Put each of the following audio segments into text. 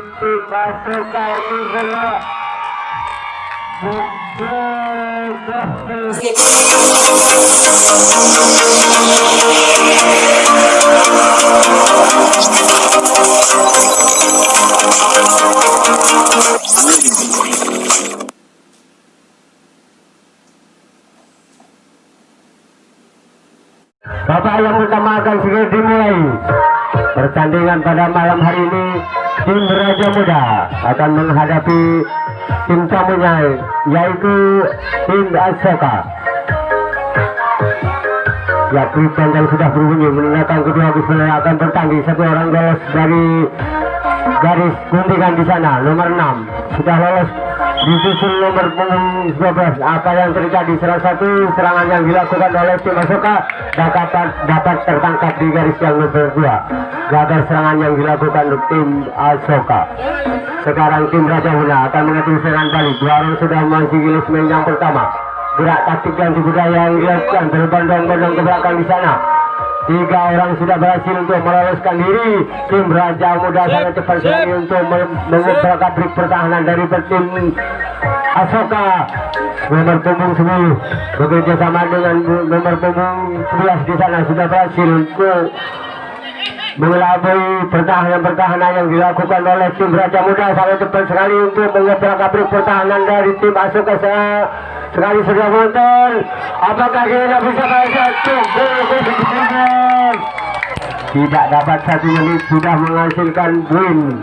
tim Asoka ini bola Bapak yang pertama akan segera dimulai pertandingan pada malam hari ini. Tim Raja Muda akan menghadapi tim tamunya yaitu tim Asoka. Ya, kritik yang sudah berbunyi menandakan kedua bismillah akan bertanding. Satu orang lolos dari garis guntingan di sana, nomor 6 sudah lolos, disusul nomor 12. Apa yang terjadi? Salah satu serangan yang dilakukan oleh tim Asoka dapat tertangkap di garis yang nomor 2. Gagal serangan yang dilakukan untuk tim Asoka. Sekarang tim Raja Muda akan mengatur serangan balik. Dua orang sudah masih gilis main yang pertama. Gerak taktik dan budaya yang dilakukan berbondong-bondong ke belakang di sana. 3 orang sudah berhasil untuk meloloskan diri. Tim Raja Muda sangat cepat sekali untuk membuka trik pertahanan dari tim Asoka. Nomor punggung 10 bekerja sama dengan nomor punggung 11 di sana sudah berhasil untuk mengelabui pertahanan yang dilakukan oleh tim Raja Muda. Sangat cepat sekali untuk mengebrak abrik pertahanan dari tim Asoka. Sekali sudah menonton, apakah kita bisa satu gol? Tidak dapat 1 menit sudah menghasilkan win.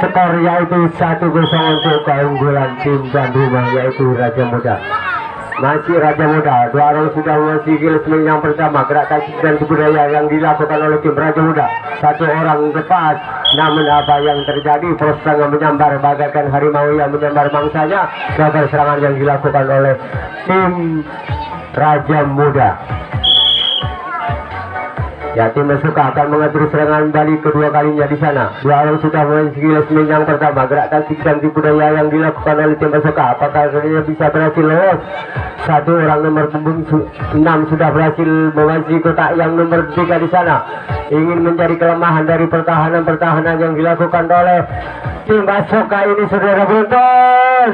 Skor yaitu 1-0 untuk keunggulan tim tuan rumah yaitu Raja Muda. Masih Raja Muda, 2 orang sudah masih gilis yang pertama. Gerak taktik dan budaya yang dilakukan oleh tim Raja Muda. 1 orang lepas, namun apa yang terjadi? Proses yang menyambar bagaikan harimau yang menyambar mangsanya. Gagal serangan yang dilakukan oleh tim Raja Muda. Ya, tim Asoka akan mengatur serangan balik kedua kalinya di sana. 2 orang sudah masih gilis yang pertama. Gerak taktik dan budaya yang dilakukan oleh tim Asoka. Apakah akhirnya bisa berhasil lolos? 1 orang nomor punggung 6 sudah berhasil mengisi kotak yang nomor 3 di sana. Ingin mencari kelemahan dari pertahanan yang dilakukan oleh tim Asoka ini, saudara penonton.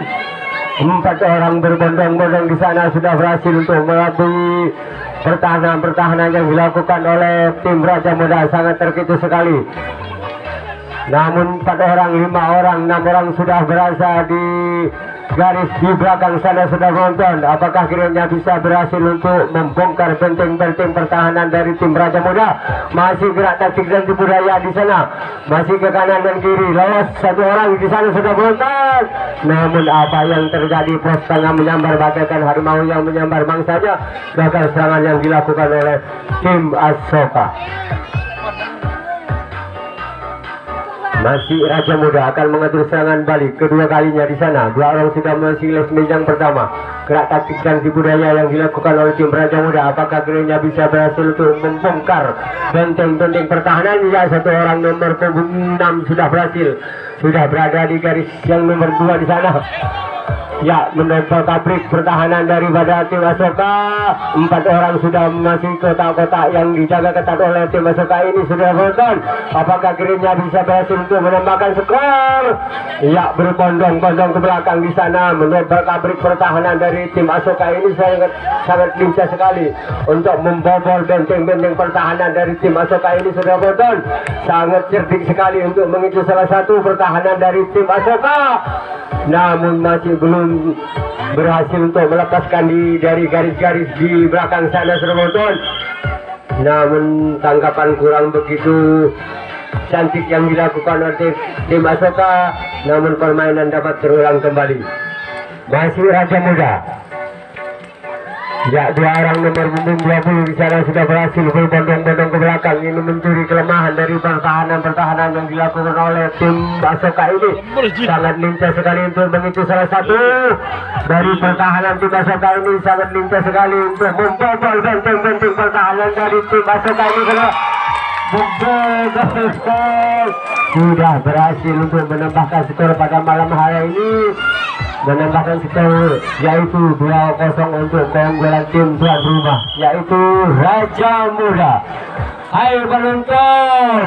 4 orang berbondong-bondong di sana sudah berhasil untuk melabui pertahanan yang dilakukan oleh tim Raja Muda. Sangat terkejut sekali. Namun 4 orang, 5 orang, 6 orang sudah berasa di garis di belakang sana sudah menonton. Apakah kiranya bisa berhasil untuk membongkar benteng-benteng pertahanan dari tim Raja Muda? Masih gerak taktik dan budaya di sana. Masih ke kanan dan kiri. Lolos 1 orang di sana sudah menonton. Namun apa yang terjadi? Pos tengah menyambar bagaikan harimau yang menyambar mangsanya. Gagal serangan yang dilakukan oleh tim Asoka. Masih Raja Muda akan mengatur serangan balik kedua kalinya di sana. 2 orang sudah masih les yang pertama. Gerak taktik dan budaya yang dilakukan oleh tim Raja Muda. Apakah kiranya bisa berhasil untuk membongkar benteng-benteng pertahanan? Ya, 1 orang nomor punggung 6 sudah berhasil. Sudah berada di garis yang nomor 2 di sana. Ya, menempel tabrik pertahanan daripada tim Asoka. 4 orang sudah masih kotak-kotak yang dijaga ketat oleh tim Asoka ini sudah menonton. Apakah kiranya bisa berhasil untuk menambahkan skor? Ya, berbondong-bondong ke belakang di sana. Menempel tabrik pertahanan dari tim Asoka ini sangat lincah sekali untuk membobol benteng-benteng pertahanan dari tim Asoka ini sudah menonton. Sangat cerdik sekali untuk mengicu salah satu pertahanan dari tim Asoka. Namun masih belum berhasil untuk melepaskan dari garis-garis di belakang sana sudah menonton. Namun tangkapan kurang begitu cantik yang dilakukan oleh tim Asoka. Namun permainan dapat terulang kembali. Masih Raja Muda. Ya, 2 orang nomor punggung 20 di sana sudah berhasil berbondong-bondong ke belakang. Ini mencuri kelemahan dari pertahanan yang dilakukan oleh tim Asoka ini. Sangat lincah sekali untuk mengicu salah satu dari pertahanan tim Asoka ini. Sangat lincah sekali untuk membobol benteng-benteng pertahanan dari tim Asoka ini. Sudah berhasil untuk menambahkan skor pada malam hari ini. Menambahkan skor yaitu 2-0 untuk keunggulan tim tuan rumah yaitu Raja Muda. Ayo penonton,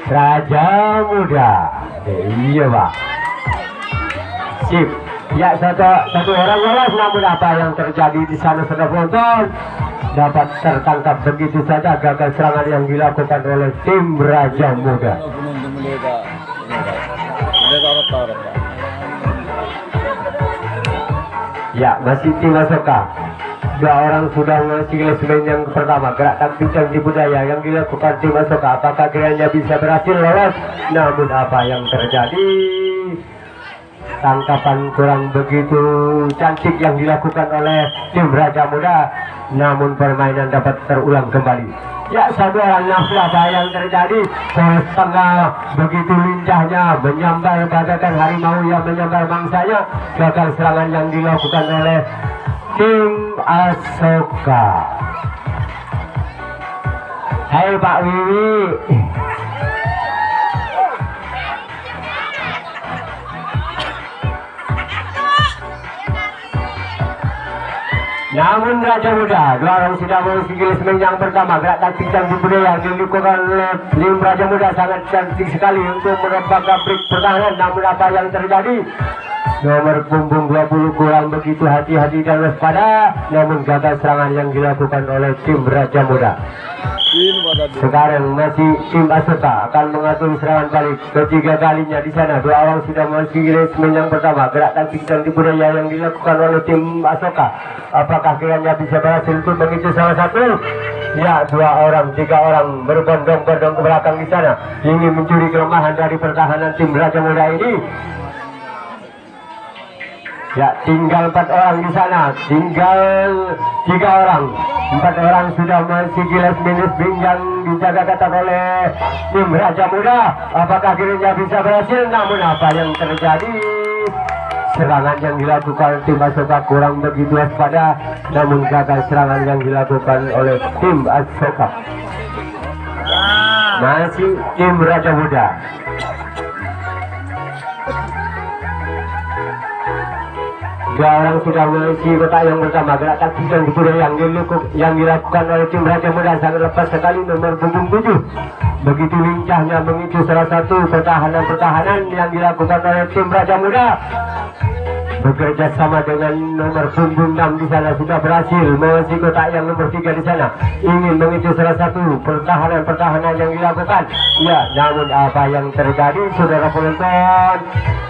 Raja Muda. Iya Pak. Sip. Ya satu orang lolos, namun apa yang terjadi di sana sudah penonton dapat tertangkap begitu saja gagal serangan yang dilakukan oleh tim Raja Muda. Ya masih tim Asoka. Dua orang sudah mengisi semen yang pertama. Gerak taktik dan budaya yang dilakukan tim Asoka. Apakah kiranya bisa berhasil lolos? Namun apa yang terjadi? Tangkapan kurang begitu cantik yang dilakukan oleh tim Raja Muda. Namun permainan dapat terulang kembali. Ya satu orang nafsu apa yang terjadi? Setengah begitu lincahnya menyambar bagaikan harimau yang menyambar mangsanya. Gagal serangan yang dilakukan oleh tim Asoka. Hai Pak Wiwi. Namun Raja Muda, dua orang sudah mengisi semen yang pertama. Gerak taktik dan budaya yang dilakukan oleh tim Raja Muda sangat cantik sekali untuk merebak break pertahanan. Namun apa yang terjadi? Nomor punggung 20 kurang begitu hati-hati dan waspada. Namun gagal serangan yang dilakukan oleh tim Raja Muda. Sekarang masih tim Asoka akan mengatur serangan balik ketiga kalinya di sana. Dua orang sudah mengisi semen yang pertama. Gerak taktik dan budaya yang dilakukan oleh tim Asoka. Apakah kiranya bisa berhasil untuk begitu salah satu? Ya, dua orang, tiga orang berbondong-bondong ke belakang di sana ingin mencuri kelemahan dari pertahanan tim Raja Muda ini. Ya, tinggal 4 orang di sana, tinggal 3 orang. 4 orang sudah masih gilas minus yang dijaga ketat oleh tim Raja Muda. Apakah kiranya bisa berhasil? Namun apa yang terjadi? Serangan yang dilakukan tim Asoka kurang begitu waspada. Namun gagal serangan yang dilakukan oleh tim Asoka. Masih tim Raja Muda. Dua orang sudah mengisi kotak yang pertama. Gerak taktik dan budaya yang dilakukan oleh tim Raja Muda sangat lepas sekali. Nomor punggung 7 begitu lincahnya mengisi salah satu pertahanan yang dilakukan oleh tim Raja Muda. Bekerja sama dengan nomor punggung 6 di sana sudah berhasil mengisi kotak yang nomor 3 di sana. Ingin mengisi salah satu pertahanan yang dilakukan. Ya, namun apa yang terjadi saudara penonton?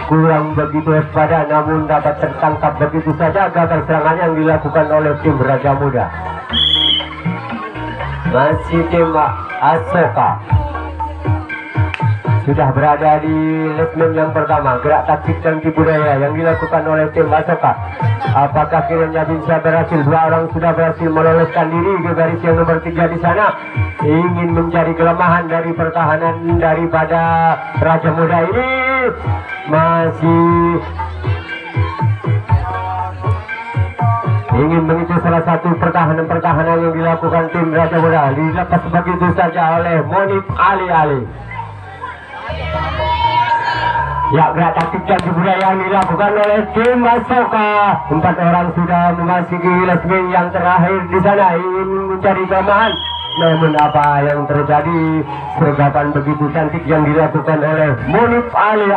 Kurang begitu waspada, namun dapat tertangkap begitu saja gagal serangan yang dilakukan oleh tim Raja Muda. Masih tim Asoka sudah berada di lesmen yang pertama. Gerak taktik dan budaya yang dilakukan oleh tim Asoka. Apakah kiranya bisa berhasil? Dua orang sudah berhasil meloloskan diri ke garis yang nomor 3 di sana. Ingin mencari kelemahan dari pertahanan daripada Raja Muda ini. Masih ingin mengisi salah satu pertahanan yang dilakukan tim Raja Muda. Dilepas begitu saja oleh Monip Ali. Ya, gerak taktik dan budaya yang dilakukan oleh tim Asoka. 4 orang sudah memasuki lesmen yang terakhir di sana ingin mencari kelemahan. Namun apa yang terjadi? Sergapan begitu cantik yang dilakukan oleh Monip Ali.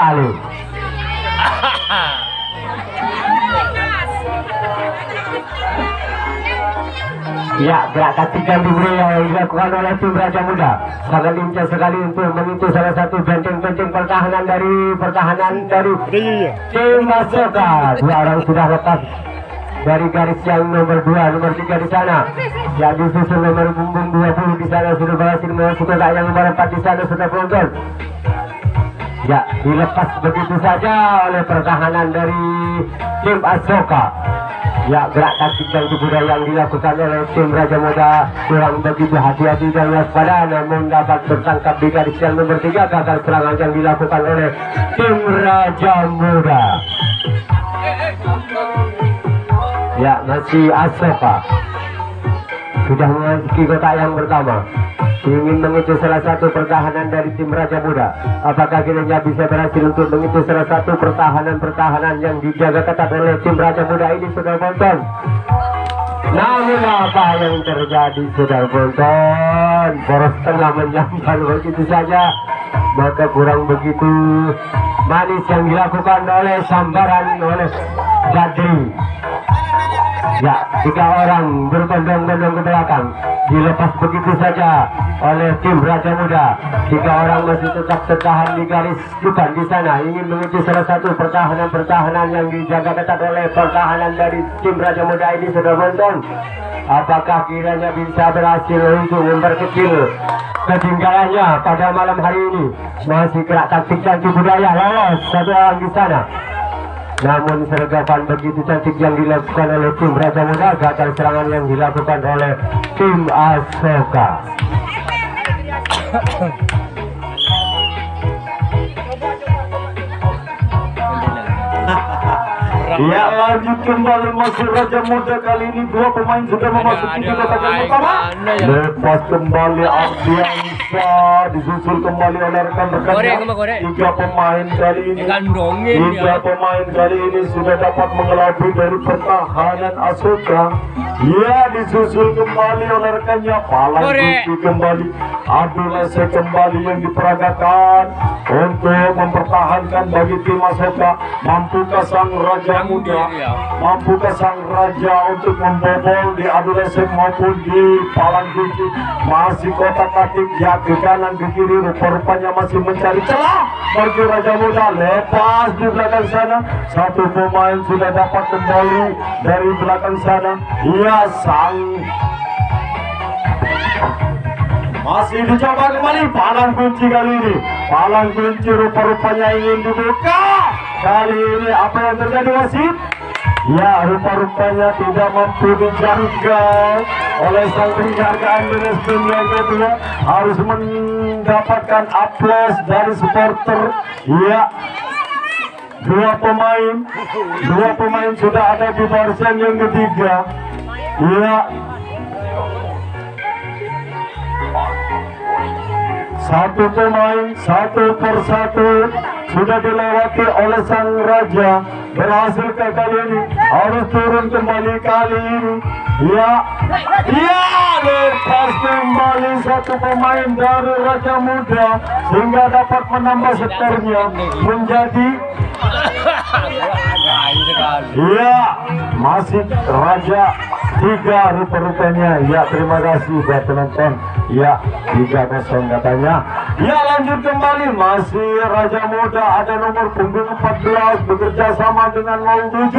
Ya, gerak taktik dan budaya yang dilakukan oleh tim Raja Muda sangat lincah sekali untuk mengisi salah satu benteng-benteng pertahanan dari tim Asoka. Dua orang sudah lepas dari garis yang nomor 2, nomor 3 di sana. Ya, disusul nomor punggung 20 di sana sudah berhasil masuk kotak yang nomor 4 di sana sudah penonton. Ya, dilepas begitu saja oleh pertahanan dari tim Asoka. Ya, gerak taktik dan budaya yang dilakukan oleh tim Raja Muda kurang begitu hati-hati dan waspada, namun dapat tertangkap di garis yang nomor 3. Gagal serangan yang dilakukan oleh tim Raja Muda. Ya, masih Asoka sudah memasuki kotak yang pertama. Ingin mengisi salah satu pertahanan dari tim Raja Muda. Apakah kiranya bisa berhasil untuk mengisi salah satu pertahanan yang dijaga ketat oleh tim Raja Muda ini, saudara penonton? Namun apa yang terjadi, saudara penonton? Poros tengah menyambar begitu saja. maka kurang begitu manis yang dilakukan oleh sambaran oleh Gadri. Ya, 3 orang berbondong-bondong ke belakang, dilepas begitu saja oleh tim Raja Muda. 3 orang masih tetap tertahan di garis depan di sana, ingin menuju salah satu pertahanan yang dijaga ketat oleh pertahanan dari tim Raja Muda ini. Sudah menonton, apakah kiranya bisa berhasil untuk memperkecil ketinggalannya pada malam hari ini? Masih gerak taktik cantik budaya, lolos 1 orang di sana. Namun sergapan begitu cantik yang dilakukan oleh tim Raja Muda, gagal serangan yang dilakukan oleh tim Asoka. Ya, lanjut kembali masuk Raja Muda. Kali ini 2 pemain sudah memasuki di kotak yang pertama. Lepas kembali Ardiansa, disusul kembali oleh rekan-rekannya. 3 pemain kali ini, 3 pemain kali ini sudah dapat mengelabui dari pertahanan Asoka. Ya, disusul kembali oleh rekannya. Palang kembali, Abdul Lese kembali yang diperagakan untuk mempertahankan bagi tim Asoka. Mampukah sang Raja Muda, mampukah sang Raja untuk membobol di adolescent maupun di palang kunci? Masih kotak katik, ya ke kanan ke kiri, rupa-rupanya masih mencari celah bagi Raja Muda. Lepas di belakang sana, 1 pemain sudah dapat kembali dari belakang sana. Ia sang masih dicoba kembali palang kunci kali ini. Palang kunci rupa-rupanya ingin dibuka. Kali ini apa yang terjadi wasit? Ya, rupa-rupanya tidak mampu dijangkau oleh sang penjaga Andres yang kedua. Harus mendapatkan aplaus dari supporter. Ya, 2 pemain sudah ada di barisan yang ketiga. Ya, 1 pemain 1 persatu sudah dilewati oleh sang Raja. Berhasil kali ini, harus turun kembali kali ini. Ya, lepas kembali 1 pemain dari Raja Muda sehingga dapat menambah skornya menjadi masih Raja 3 rupa-rupanya. Ya, terima kasih buat penonton. Ya, 3-0 katanya. Ya, lanjut kembali, masih Raja Muda, ada nomor punggung 14 bekerja sama dengan 07.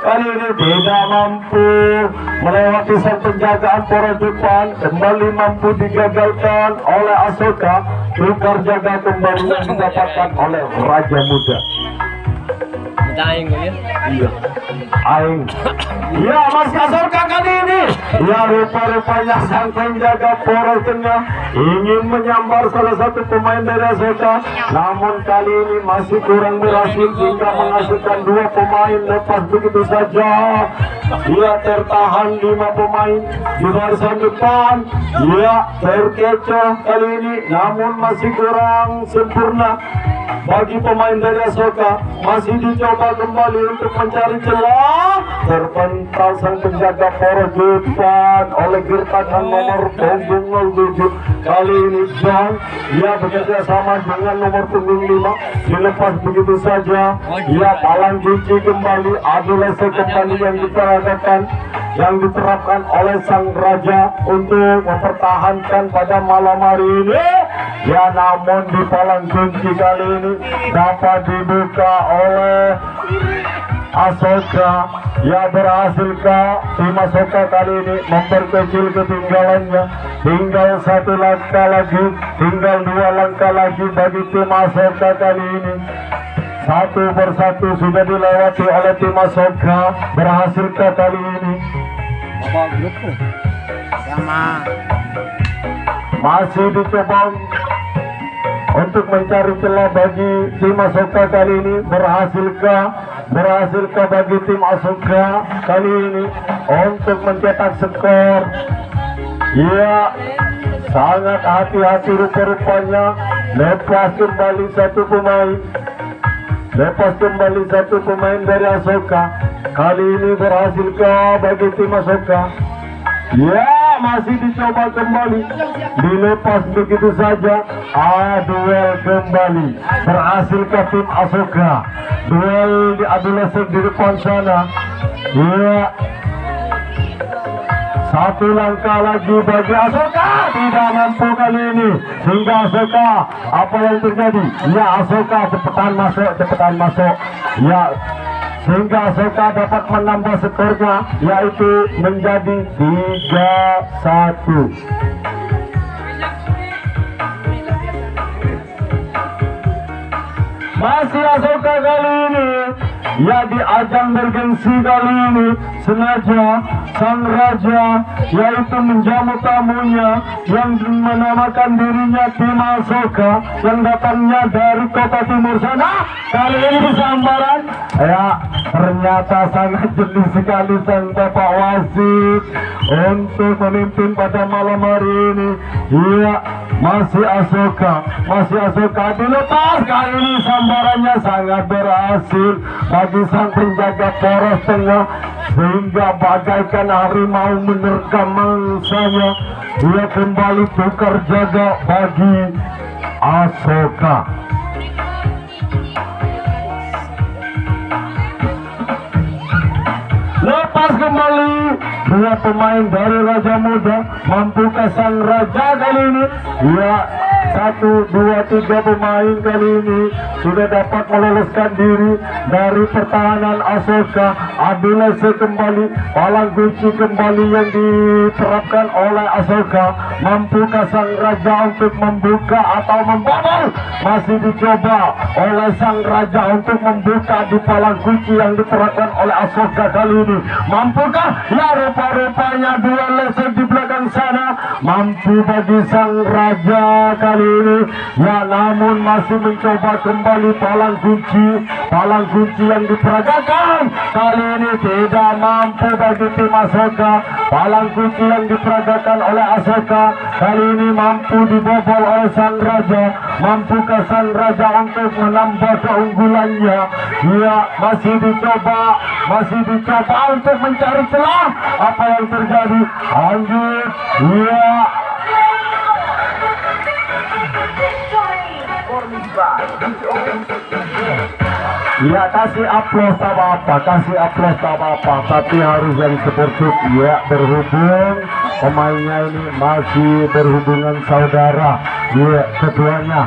Kali ini tidak mampu melewati sang penjagaan poros depan, kembali mampu digagalkan oleh Asoka. Tukar jaga kembali yang didapatkan oleh Raja Muda. Iya, Aing. Ya, masih Asoka kali ini. Ya, rupa-rupanya sang penjaga poros tengah ingin menyambar salah satu pemain dari Asoka. Namun kali ini masih kurang berhasil hingga menghasilkan 2 pemain lepas begitu saja. Dia tertahan 5 pemain di barisan depan. Ya, terkecoh kali ini, namun masih kurang sempurna bagi pemain dari Asoka. Masih dicoba kembali untuk mencari celah. Terpental sang penjaga poros depan oleh gertakan nomor punggung 07. Kali ini John, ia bekerja sama dengan nomor punggung 5. Dilepas begitu saja. Ia palang kunci kembali, adolescent kembali yang diterapkan oleh sang Raja untuk mempertahankan pada malam hari ini. Ya, namun di palang kunci kali ini dapat dibuka oleh Asoka. Ya, berhasilkah tim Asoka kali ini memperkecil ketinggalannya? Tinggal 1 langkah lagi, tinggal 2 langkah lagi bagi tim Asoka kali ini. 1 persatu sudah dilewati oleh tim Asoka. Berhasilkah kali ini? Masih dicoba untuk mencari celah bagi tim Asoka kali ini. Berhasilkah bagi tim Asoka kali ini untuk mencetak skor? Ya, sangat hati-hati rupa-rupanya. Lepas kembali satu pemain dari Asoka. Kali ini berhasilkah bagi tim Asoka? Ya, masih dicoba kembali, dilepas begitu saja. Duel kembali, berhasilkah tim Asoka? Duel diadu lesek di depan sana. Ya, satu langkah lagi bagi Asoka, tidak mampu kali ini. Sehingga Asoka, apa yang terjadi? Ya, Asoka cepetan masuk. Ya, sehingga Asoka dapat menambah skornya, yaitu menjadi 3-1. Masih Asoka kali ini, ya di ajang bergengsi kali ini, sengaja sang raja yaitu menjamu tamunya yang menamakan dirinya tim Asoka yang datangnya dari kota timur sana. Kali ini disambaran, ya ternyata sangat jeli sekali sang Bapak Wasit untuk memimpin pada malam hari ini. Iya, masih Asoka dilepas. Kali ini sambarannya sangat berhasil bagi sang penjaga poros tengah, sehingga bagaikan harimau menerkam mangsanya. Dia kembali tukar jaga bagi Asoka. Lepas kembali dua pemain dari Raja Muda. Mampukah sang Raja kali ini? Ya, 1, 2, 3 pemain kali ini sudah dapat meloloskan diri dari pertahanan Asoka. Adilese kembali, palang kunci kembali yang diterapkan oleh Asoka. Mampukah sang Raja untuk membuka atau membobol? Masih dicoba oleh sang Raja untuk membuka di palang kunci yang diterapkan oleh Asoka kali ini. Mampukah? Ya, rupa-rupanya dua lesek di belakang sana mampu bagi sang Raja kali ini. Ya, namun masih mencoba kembali palang kunci yang diperagakan kali ini tidak mampu bagi tim Asoka. Palang kunci yang diperagakan oleh Asoka kali ini mampu dibobol oleh sang Raja. Mampukah sang Raja untuk menambah keunggulannya? Ya, masih dicoba untuk mencari celah. Apa yang terjadi? Lanjut. Ya, ya, kasih aplaus tak apa-apa, tapi harus yang seperti ya, berhubung pemainnya ini masih berhubungan saudara. Ya, keduanya.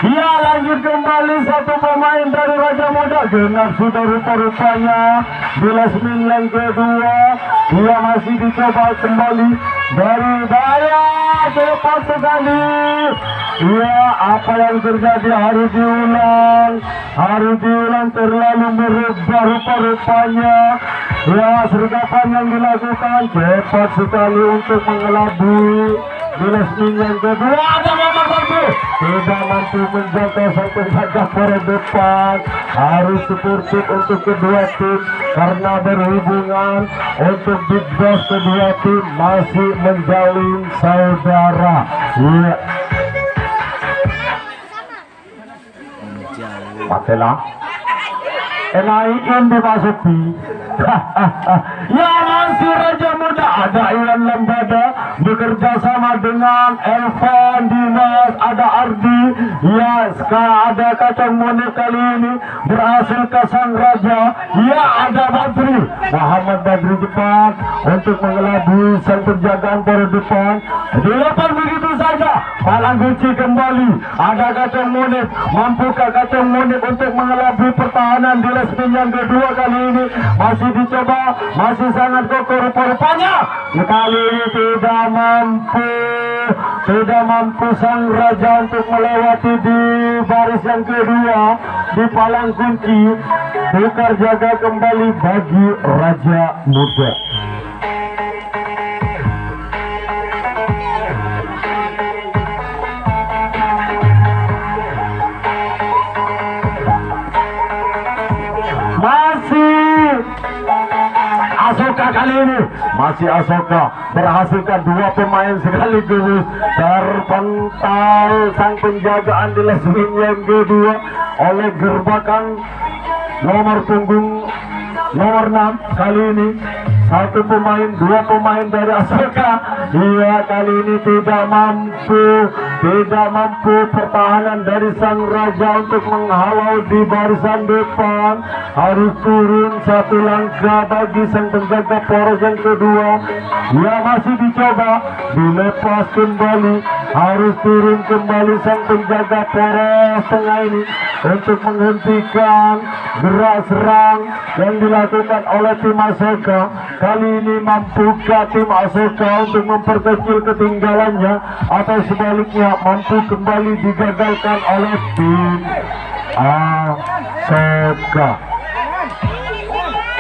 Ya, lanjut kembali satu pemain dari Raja Muda. Genap sudah rupa-rupanya di lasmin yang kedua. Dia masih dicoba kembali dari daya cepat sekali. Ya, apa yang terjadi harus diulang terlalu merubah rupa-rupanya. Ya, sergapan yang dilakukan cepat sekali untuk mengelabui di lasmin yang kedua. Ada Mama Bambu tidak mampu menjaga sang penjaga pada depan. Harus supportif untuk kedua tim karena berhubungan untuk big boss kedua tim masih menjalin saudara. Ya, Patela enaikin dimasuki. Ya, masih Raja Muda. Ada Iwan Lembada bekerja sama dengan Elvan Dinas, ada Ardi. Ya, ada Kacang Mone kali ini berhasil ke sang Raja. Ya, ada Badri Muhammad Badri depan untuk mengelabui sang penjagaan pada depan. Dilepas begitu saja, palang kunci kembali. Ada Kacang Mone. Mampukah Kacang Mone untuk mengelabui pertahanan di lasmin yang kedua kali ini? Masih dicoba, masih sangat kokoh rupa-rupanya. Kali ini tidak mampu sang Raja untuk melewati di baris yang kedua di palang kunci. Tukar jaga kembali bagi Raja Muda. Asoka kali ini, masih Asoka berhasilkan dua pemain sekaligus terpental sang penjagaan di lasmin yang kedua oleh gerbakan nomor punggung nomor 6 kali ini dua pemain dari Asoka. Iya, kali ini tidak mampu pertahanan dari sang raja untuk menghalau di barisan depan. Harus turun satu langkah bagi sang penjaga poros yang kedua. Ya, masih dicoba dilepas kembali. Harus turun kembali sang penjaga poros tengah ini untuk menghentikan gerak serang yang dilakukan oleh tim Asoka. Kali ini mampukah tim Asoka untuk memperkecil ketinggalannya, atau sebaliknya mampu kembali digagalkan oleh tim Asoka?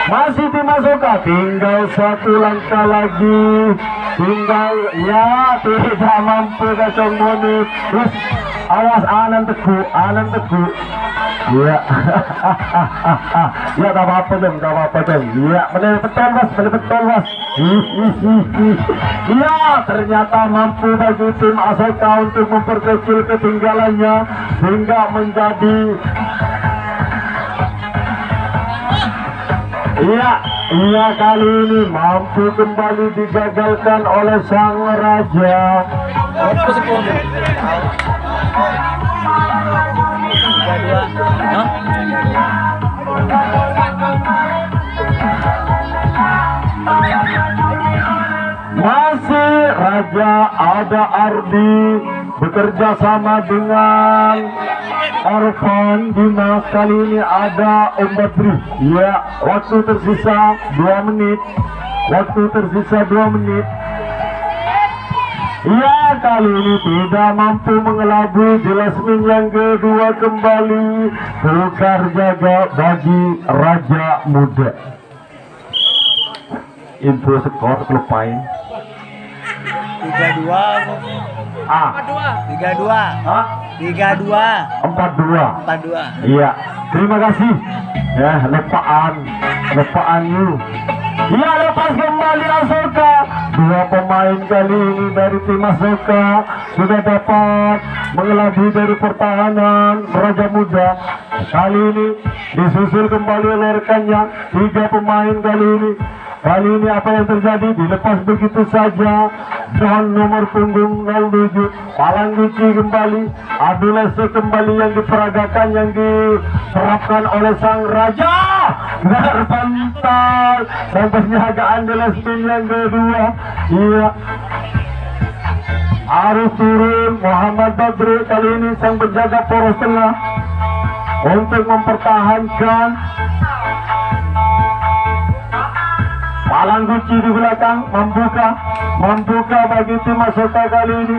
Masih tim Asoka, tinggal satu langkah lagi. Tinggal, ya, tidak mampu Kacang Monit. Terus awas Anan Teguh. Ya. Ya, tak apa-apa dong. Ya, benar betul mas. Ya, ternyata mampu bagi tim Asoka untuk memperkecil ketinggalannya sehingga menjadi, Iya, kali ini mampu kembali digagalkan oleh sang raja. Masih Raja ada Ardi bekerja sama dengan Arfan Dimas. Kali ini ada Om Badri. Ya, waktu tersisa 2 menit. Ya, kali ini tidak mampu mengelabui. Jelasmin yang kedua kembali tukar jaga bagi Raja Muda. Info skor lupain. 3-2. 4-2. Iya, terima kasih. Ya, lepaan you. Iya, lepas kembali Asoka. 2 pemain kali ini dari tim Asoka sudah dapat mengelabui dari pertahanan Raja Muda. Kali ini disusul kembali oleh rekannya. 3 pemain kali ini. Kali ini apa yang terjadi? Dilepas begitu saja. John nomor punggung 07 Palangguci kembali. Adulese kembali yang diperagakan, yang diterapkan oleh sang raja. Terpantal sampai penjagaan Adulese yang kedua. Iya, harus turun Muhammad Badri. Kali ini sang penjaga poros tengah untuk mempertahankan. Palangguci di belakang membuka bagi tim Asoka kali ini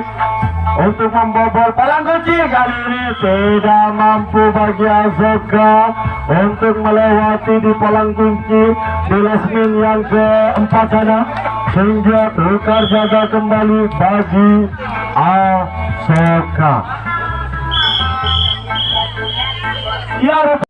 untuk membobol. Palangguci kali ini tidak mampu bagi Asoka untuk melewati di Palangguci di Lasmin yang keempat sana, sehingga tukar jaga kembali bagi Asoka. Ya,